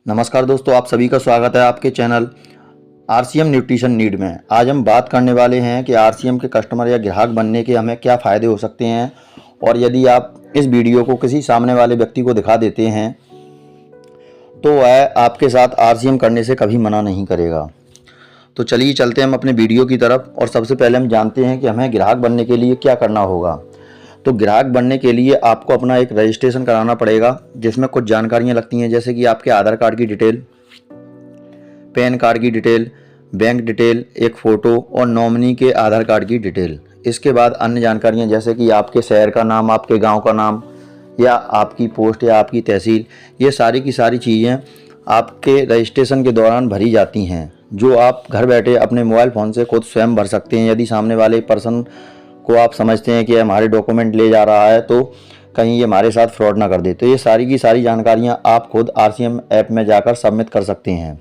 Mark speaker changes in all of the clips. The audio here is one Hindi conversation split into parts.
Speaker 1: नमस्कार दोस्तों, आप सभी का स्वागत है आपके चैनल आरसीएम न्यूट्रिशन नीड में। आज हम बात करने वाले हैं कि आरसीएम के कस्टमर या ग्राहक बनने के हमें क्या फ़ायदे हो सकते हैं, और यदि आप इस वीडियो को किसी सामने वाले व्यक्ति को दिखा देते हैं तो वह आपके साथ आरसीएम करने से कभी मना नहीं करेगा। तो चलिए चलते हैं हम अपने वीडियो की तरफ, और सबसे पहले हम जानते हैं कि हमें ग्राहक बनने के लिए क्या करना होगा। तो ग्राहक बनने के लिए आपको अपना एक रजिस्ट्रेशन कराना पड़ेगा, जिसमें कुछ जानकारियां लगती हैं, जैसे कि आपके आधार कार्ड की डिटेल, पैन कार्ड की डिटेल, बैंक डिटेल, एक फ़ोटो और नॉमिनी के आधार कार्ड की डिटेल। इसके बाद अन्य जानकारियां जैसे कि आपके शहर का नाम, आपके गांव का नाम, या आपकी पोस्ट या आपकी तहसील। ये सारी की सारी चीज़ें आपके रजिस्ट्रेशन के दौरान भरी जाती हैं, जो आप घर बैठे अपने मोबाइल फ़ोन से खुद स्वयं भर सकते हैं। यदि सामने वाले पर्सन को आप समझते हैं कि हमारे डॉक्यूमेंट ले जा रहा है तो कहीं ये हमारे साथ फ्रॉड ना कर दे, तो ये सारी की सारी जानकारियां आप खुद आरसीएम ऐप में जाकर सबमिट कर सकते हैं।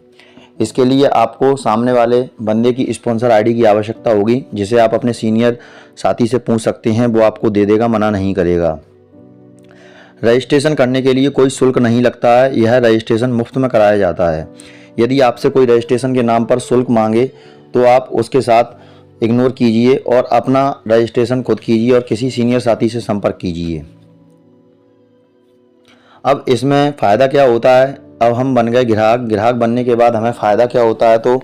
Speaker 1: इसके लिए आपको सामने वाले बंदे की स्पॉन्सर आईडी की आवश्यकता होगी, जिसे आप अपने सीनियर साथी से पूछ सकते हैं, वो आपको दे देगा, मना नहीं करेगा। रजिस्ट्रेशन करने के लिए कोई शुल्क नहीं लगता है, यह रजिस्ट्रेशन मुफ्त में कराया जाता है। यदि आपसे कोई रजिस्ट्रेशन के नाम पर शुल्क मांगे तो आप उसके साथ इग्नोर कीजिए और अपना रजिस्ट्रेशन खुद कीजिए और किसी सीनियर साथी से संपर्क कीजिए। अब इसमें फ़ायदा क्या होता है, अब हम बन गए ग्राहक बनने के बाद हमें फ़ायदा क्या होता है। तो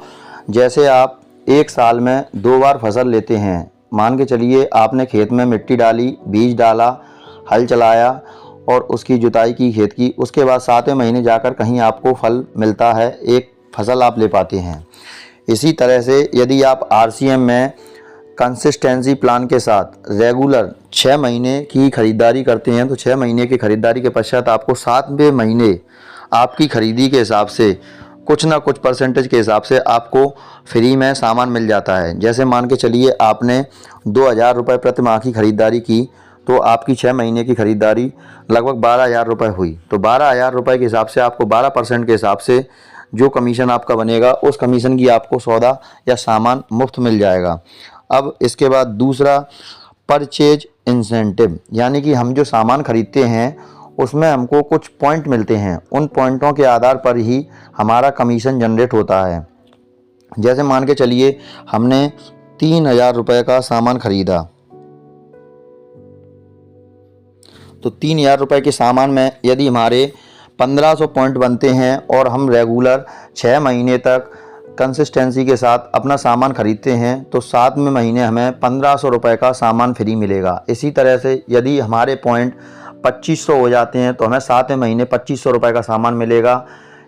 Speaker 1: जैसे आप एक साल में 2 बार फसल लेते हैं, मान के चलिए आपने खेत में मिट्टी डाली, बीज डाला, हल चलाया और उसकी जुताई की खेत की, उसके बाद 7वें महीने जाकर कहीं आपको फल मिलता है, एक फसल आप ले पाते हैं। इसी तरह से यदि आप आरसीएम में कंसिस्टेंसी प्लान के साथ रेगुलर 6 महीने की खरीदारी करते हैं, तो 6 महीने की खरीदारी के पश्चात आपको 7वें महीने आपकी खरीदी के हिसाब से कुछ ना कुछ परसेंटेज के हिसाब से आपको फ्री में सामान मिल जाता है। जैसे मान के चलिए आपने 2000 रुपये प्रति माह की खरीदारी की, तो आपकी 6 महीने की खरीदारी लगभग 12,000 रुपये हुई। तो 12,000 रुपये के हिसाब से आपको 12% के हिसाब से जो कमीशन आपका बनेगा, उस कमीशन की आपको सौदा या सामान मुफ्त मिल जाएगा। अब इसके बाद दूसरा, परचेज इंसेंटिव, यानी कि हम जो सामान खरीदते हैं उसमें हमको कुछ पॉइंट मिलते हैं, उन पॉइंटों के आधार पर ही हमारा कमीशन जनरेट होता है। जैसे मान के चलिए हमने 3,000 रुपये का सामान खरीदा, तो 3,000 रुपये के सामान में यदि हमारे 1500 पॉइंट बनते हैं और हम रेगुलर 6 महीने तक कंसिस्टेंसी के साथ अपना सामान खरीदते हैं, तो 7वें महीने हमें 1500 रुपये का सामान फ्री मिलेगा। इसी तरह से यदि हमारे पॉइंट 2500 हो जाते हैं तो हमें 7वें महीने 2500 रुपये का सामान मिलेगा।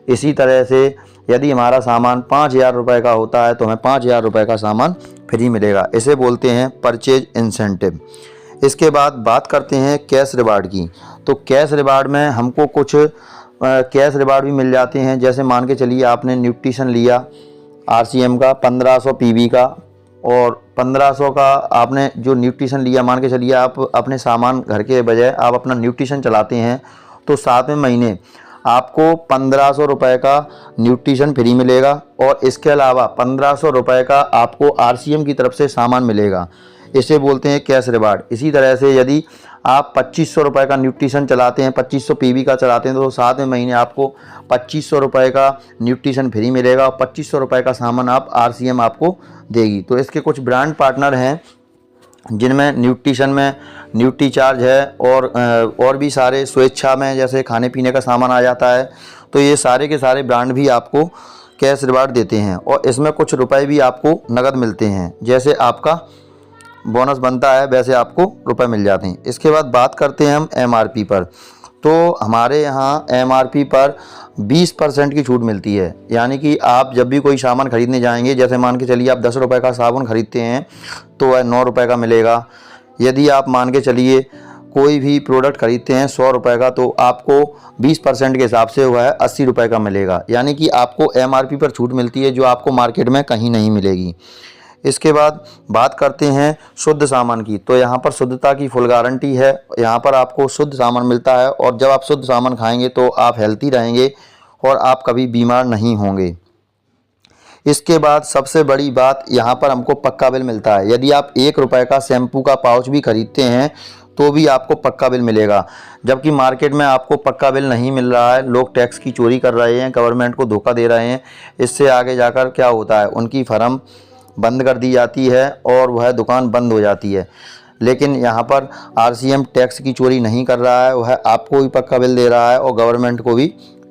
Speaker 1: इसी तरह से यदि हमारा सामान 5,000 रुपये का होता है तो हमें 5,000 रुपये का सामान फ्री मिलेगा। इसे बोलते हैं परचेज इंसेंटिव। इसके बाद बात करते हैं कैश रिवार्ड की। तो कैश रिवार्ड में हमको कुछ कैश रिवार्ड भी मिल जाते हैं। जैसे मान के चलिए आपने न्यूट्रिशन लिया आरसीएम का 1500 पीवी का, और 1500 का आपने जो न्यूट्रिशन लिया, मान के चलिए आप अपने सामान घर के बजाय आप अपना न्यूट्रिशन चलाते हैं, तो 7वें महीने आपको 1500 रुपये का न्यूट्रिशन फ्री मिलेगा, और इसके अलावा 1500 रुपये का आपको आरसीएम की तरफ से सामान मिलेगा। इसे बोलते हैं कैश रिवार्ड। इसी तरह से यदि आप 2500 रुपये का न्यूट्रिशन चलाते हैं, 2500 पीवी का चलाते हैं, तो 7वें महीने आपको 2500 रुपये का न्यूट्रिशन फ्री मिलेगा और 2500 रुपये का सामान आप आरसीएम आपको देगी। तो इसके कुछ ब्रांड पार्टनर हैं, जिनमें न्यूट्रिशन में न्यूट्रीचार्ज है, और भी सारे स्वेच्छा में जैसे खाने पीने का सामान आ जाता है। तो ये सारे के सारे ब्रांड भी आपको कैश रिवार्ड देते हैं, और इसमें कुछ रुपए भी आपको नगद मिलते हैं। जैसे आपका बोनस बनता है वैसे आपको रुपए मिल जाते हैं। इसके बाद बात करते हैं हम एमआरपी पर। तो हमारे यहाँ एमआरपी पर 20% की छूट मिलती है, यानी कि आप जब भी कोई सामान खरीदने जाएंगे, जैसे मान के चलिए आप 10 रुपये का साबुन खरीदते हैं तो वह 9 रुपये का मिलेगा। यदि आप मान के चलिए कोई भी प्रोडक्ट खरीदते हैं 100 रुपये का, तो आपको 20% के हिसाब से वह 80 रुपये का मिलेगा। यानी कि आपको एमआरपी पर छूट मिलती है, जो आपको मार्केट में कहीं नहीं मिलेगी। इसके बाद बात करते हैं शुद्ध सामान की। तो यहाँ पर शुद्धता की फुल गारंटी है, यहाँ पर आपको शुद्ध सामान मिलता है, और जब आप शुद्ध सामान खाएंगे तो आप हेल्थी रहेंगे और आप कभी बीमार नहीं होंगे। इसके बाद सबसे बड़ी बात, यहाँ पर हमको पक्का बिल मिलता है। यदि आप 1 रुपये का शैम्पू का पाउच भी खरीदते हैं तो भी आपको पक्का बिल मिलेगा। जबकि मार्केट में आपको पक्का बिल नहीं मिल रहा है, लोग टैक्स की चोरी कर रहे हैं, गवर्नमेंट को धोखा दे रहे हैं। इससे आगे जाकर क्या होता है, उनकी फर्म बंद कर दी जाती है और वह दुकान बंद हो जाती है। लेकिन यहाँ पर आरसीएम टैक्स की चोरी नहीं कर रहा है, वह आपको भी पक्का बिल दे रहा है और गवर्नमेंट को भी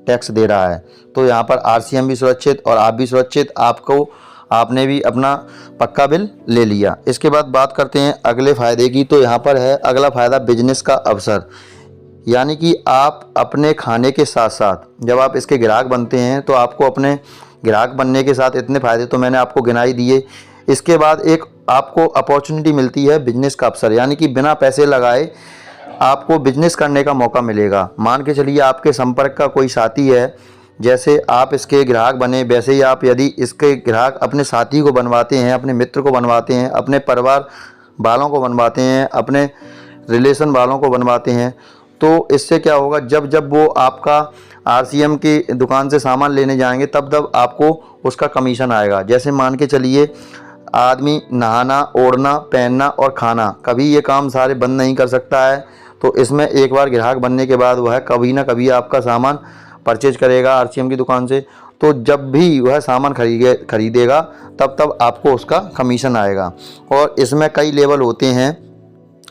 Speaker 1: टैक्स दे रहा है। तो यहाँ पर आरसीएम भी सुरक्षित और आप भी सुरक्षित, आपने भी अपना पक्का बिल ले लिया। इसके बाद बात करते हैं अगले फ़ायदे की। तो यहाँ पर है अगला फ़ायदा, बिजनेस का अवसर। यानी कि आप अपने खाने के साथ साथ जब आप इसके ग्राहक बनते हैं तो आपको अपने ग्राहक बनने के साथ इतने फ़ायदे तो मैंने आपको गिनाई दिए। इसके बाद एक आपको अपॉर्चुनिटी मिलती है बिजनेस का अवसर, यानी कि बिना पैसे लगाए आपको बिजनेस करने का मौका मिलेगा। मान के चलिए आपके संपर्क का कोई साथी है, जैसे आप इसके ग्राहक बने वैसे ही आप यदि इसके ग्राहक अपने साथी को बनवाते हैं, अपने मित्र को बनवाते हैं, अपने परिवार वालों को बनवाते हैं, अपने रिलेशन वालों को बनवाते हैं, तो इससे क्या होगा, जब जब वो आपका आरसीएम की दुकान से सामान लेने जाएंगे तब तब आपको उसका कमीशन आएगा। जैसे मान के चलिए आदमी नहाना, ओढ़ना, पहनना और खाना, कभी ये काम सारे बंद नहीं कर सकता है। तो इसमें एक बार ग्राहक बनने के बाद वह कभी ना कभी आपका सामान परचेज करेगा आरसीएम की दुकान से। तो जब भी वह सामान खरीदेगा तब तब आपको उसका कमीशन आएगा। और इसमें कई लेवल होते हैं,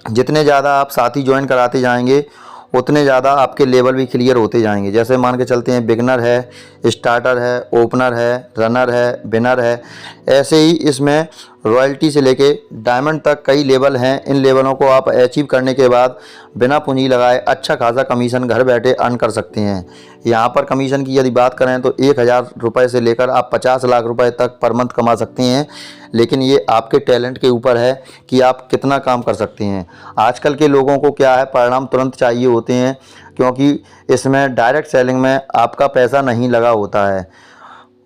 Speaker 1: जितने ज़्यादा आप साथी ज्वाइन कराते जाएंगे उतने ज़्यादा आपके लेवल भी क्लियर होते जाएंगे। जैसे मान के चलते हैं बिगनर है, स्टार्टर है, ओपनर है, रनर है, विनर है। ऐसे ही इसमें रॉयल्टी से लेके डायमंड तक कई लेवल हैं। इन लेवलों को आप अचीव करने के बाद बिना पूंजी लगाए अच्छा खासा कमीशन घर बैठे अर्न कर सकते हैं। यहाँ पर कमीशन की यदि बात करें तो 1000 रुपये से लेकर आप 50 लाख रुपए तक पर मंथ कमा सकते हैं। लेकिन ये आपके टैलेंट के ऊपर है कि आप कितना काम कर सकते हैं। आजकल के लोगों को क्या है, परिणाम तुरंत चाहिए होते हैं, क्योंकि इसमें डायरेक्ट सेलिंग में आपका पैसा नहीं लगा होता है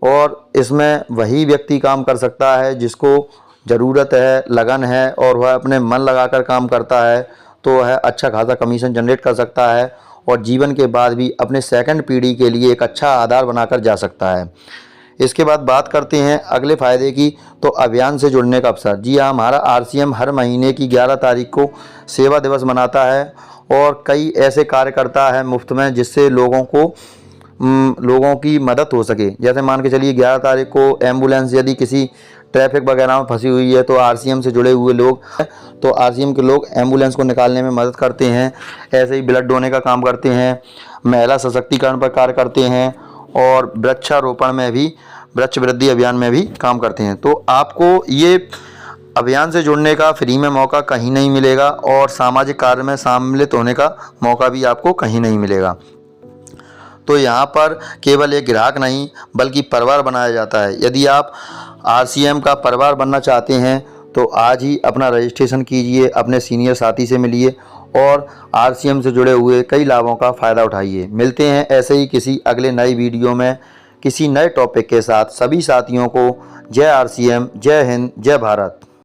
Speaker 1: और इसमें वही व्यक्ति काम कर सकता है जिसको ज़रूरत है, लगन है और वह अपने मन लगाकर काम करता है, तो वह अच्छा खासा कमीशन जनरेट कर सकता है और जीवन के बाद भी अपने सेकंड पीढ़ी के लिए एक अच्छा आधार बनाकर जा सकता है। इसके बाद बात करते हैं अगले फ़ायदे की। तो अभियान से जुड़ने का अवसर। जी हाँ, हमारा आरसीएम हर महीने की 11 तारीख को सेवा दिवस मनाता है और कई ऐसे कार्य करता है मुफ्त में, जिससे लोगों की मदद हो सके। जैसे मान के चलिए 11 तारीख को एम्बुलेंस यदि किसी ट्रैफिक वगैरह में फंसी हुई है तो आरसीएम से जुड़े हुए लोग, तो आरसीएम के लोग एम्बुलेंस को निकालने में मदद करते हैं। ऐसे ही ब्लड डोने का काम करते हैं, महिला सशक्तिकरण पर कार्य करते हैं और वृक्षारोपण में भी, वृक्ष वृद्धि अभियान में भी काम करते हैं। तो आपको ये अभियान से जुड़ने का फ्री में मौका कहीं नहीं मिलेगा और सामाजिक कार्य में सम्मिलित होने का मौका भी आपको कहीं नहीं मिलेगा। तो यहाँ पर केवल एक ग्राहक नहीं बल्कि परिवार बनाया जाता है। यदि आप आरसीएम का परिवार बनना चाहते हैं तो आज ही अपना रजिस्ट्रेशन कीजिए, अपने सीनियर साथी से मिलिए और आरसीएम से जुड़े हुए कई लाभों का फ़ायदा उठाइए। मिलते हैं ऐसे ही किसी अगले नई वीडियो में किसी नए टॉपिक के साथ। सभी साथियों को जय आरसीएम, जय हिंद, जय भारत।